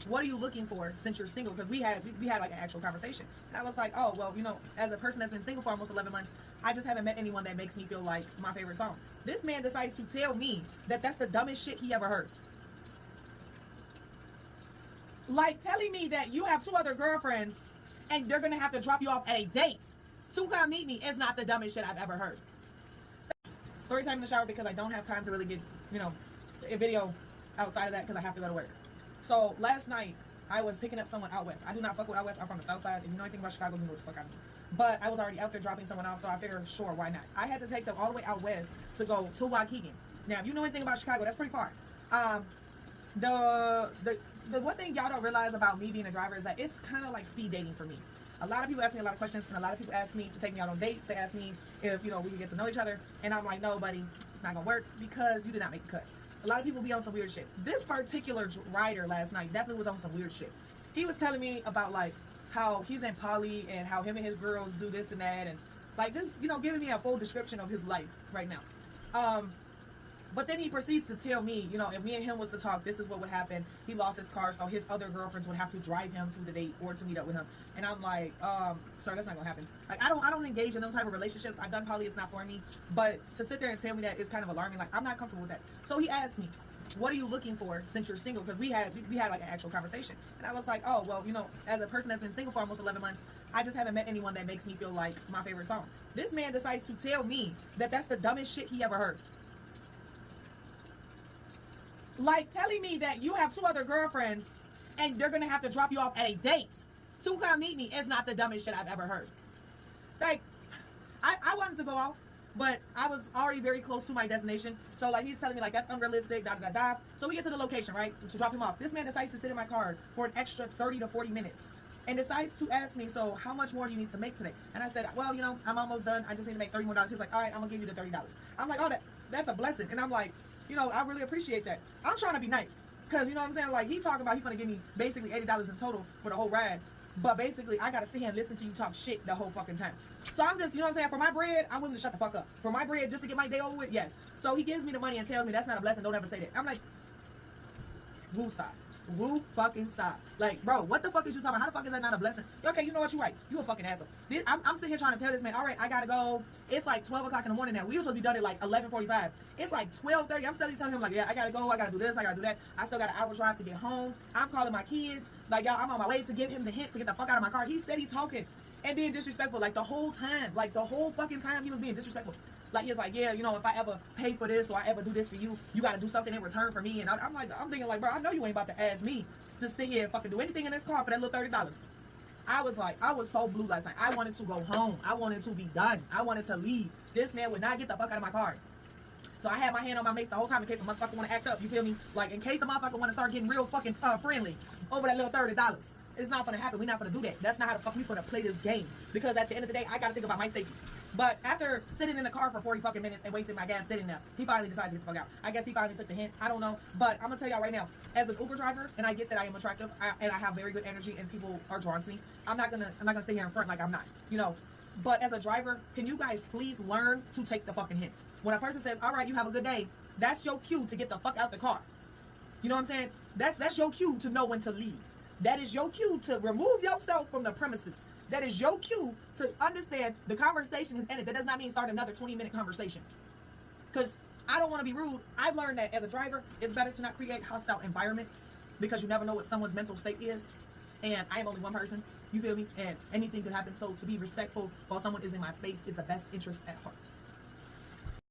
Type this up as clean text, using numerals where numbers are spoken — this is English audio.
what are you looking for since you're single? Because we had like an actual conversation. And I was like, oh, well, as a person that's been single for almost 11 months, I just haven't met anyone that makes me feel like my favorite song. This man decides to tell me that that's the dumbest shit he ever heard. Like telling me that you have 2 other girlfriends and they're going to have to drop you off at a date to come meet me is not the dumbest shit I've ever heard. Story time in the shower, because I don't have time to really get, a video outside of that because I have to go to work. So last night, I was picking up someone out west. I do not fuck with out west. I'm from the south side. If you know anything about Chicago, you know what the fuck I mean. But I was already out there dropping someone off, so I figured, sure, why not? I had to take them all the way out west to go to Waukegan. Now, if you know anything about Chicago, that's pretty far. The one thing y'all don't realize about me being a driver is that it's kind of like speed dating for me. A lot of people ask me a lot of questions, and a lot of people ask me to take me out on dates. They ask me if, we can get to know each other. And I'm like, no, buddy, it's not going to work because you did not make the cut. A lot of people be on some weird shit. This particular rider last night definitely was on some weird shit. He was telling me about, like, how he's in poly and how him and his girls do this and that. And, like, just, giving me a full description of his life right now. But then he proceeds to tell me, if me and him was to talk, this is what would happen. He lost his car, so his other girlfriends would have to drive him to the date or to meet up with him. And I'm like, sir, that's not gonna happen. Like, I don't engage in those type of relationships. I've done poly, it's not for me. But to sit there and tell me that is kind of alarming. Like, I'm not comfortable with that. So he asked me, what are you looking for since you're single? Because we had like an actual conversation. And I was like, oh, well, as a person that's been single for almost 11 months, I just haven't met anyone that makes me feel like my favorite song. This man decides to tell me that that's the dumbest shit he ever heard. Like telling me that you have 2 other girlfriends and they're going to have to drop you off at a date to come meet me is not the dumbest shit I've ever heard. Like, I wanted to go off, but I was already very close to my destination. So, like, he's telling me, like, that's unrealistic, da-da-da-da. So we get to the location, right, to drop him off. This man decides to sit in my car for an extra 30 to 40 minutes and decides to ask me, so how much more do you need to make today? And I said, well, I'm almost done. I just need to make $30 more. He's like, all right, I'm going to give you the $30. I'm like, oh, that's a blessing. And I'm like, I really appreciate that. I'm trying to be nice. Because, you know what I'm saying? Like, he talking about he's going to give me basically $80 in total for the whole ride. But basically, I got to sit here and listen to you talk shit the whole fucking time. So I'm just, you know what I'm saying? For my bread, I'm willing to shut the fuck up. For my bread, just to get my day over with, yes. So he gives me the money and tells me that's not a blessing. Don't ever say that. I'm like, woo stop. Woo fucking stop. Like, bro, what the fuck is you talking about? How the fuck is that not a blessing? Okay, you know what? You're right. You a fucking asshole. I'm sitting here trying to tell this man, all right, I gotta go. It's like 12 o'clock in the morning now. We were supposed to be done at like 11:45. It's like 12:30. I'm steadily telling him, like, yeah, I gotta go. I gotta do this. I gotta do that. I still got an hour drive to get home. I'm calling my kids. Like, y'all, I'm on my way to give him the hint to get the fuck out of my car. He's steady talking and being disrespectful. Like, the whole time. Like, the whole fucking time he was being disrespectful. Like, he's like, yeah, if I ever pay for this or I ever do this for you, you gotta do something in return for me. And I'm thinking, like, bro, I know you ain't about to ask me to sit here and fucking do anything in this car for that little $30. I was so blue last night. I wanted to go home. I wanted to be done. I wanted to leave. This man would not get the fuck out of my car. So I had my hand on my mate the whole time in case the motherfucker want to act up. You feel me? Like, in case the motherfucker want to start getting real fucking friendly over that little $30. It's not gonna happen. We're not gonna do that. That's not how the fuck we gonna play this game. Because at the end of the day, I gotta think about my safety. But after sitting in the car for 40 fucking minutes and wasting my gas sitting there, he finally decided to get the fuck out. I guess he finally took the hint. I don't know. But I'm gonna tell y'all right now, as an Uber driver, and I get that I am attractive, and I have very good energy, and people are drawn to me. I'm not gonna stay here in front like I'm not. But as a driver, can you guys please learn to take the fucking hints? When a person says, all right, you have a good day, that's your cue to get the fuck out the car. You know what I'm saying? That's your cue to know when to leave. That is your cue to remove yourself from the premises. That is your cue to understand the conversation has ended. That does not mean start another 20-minute conversation. Because I don't want to be rude. I've learned that as a driver, it's better to not create hostile environments because you never know what someone's mental state is. And I am only one person. You feel me? And anything could happen. So to be respectful while someone is in my space is the best interest at heart.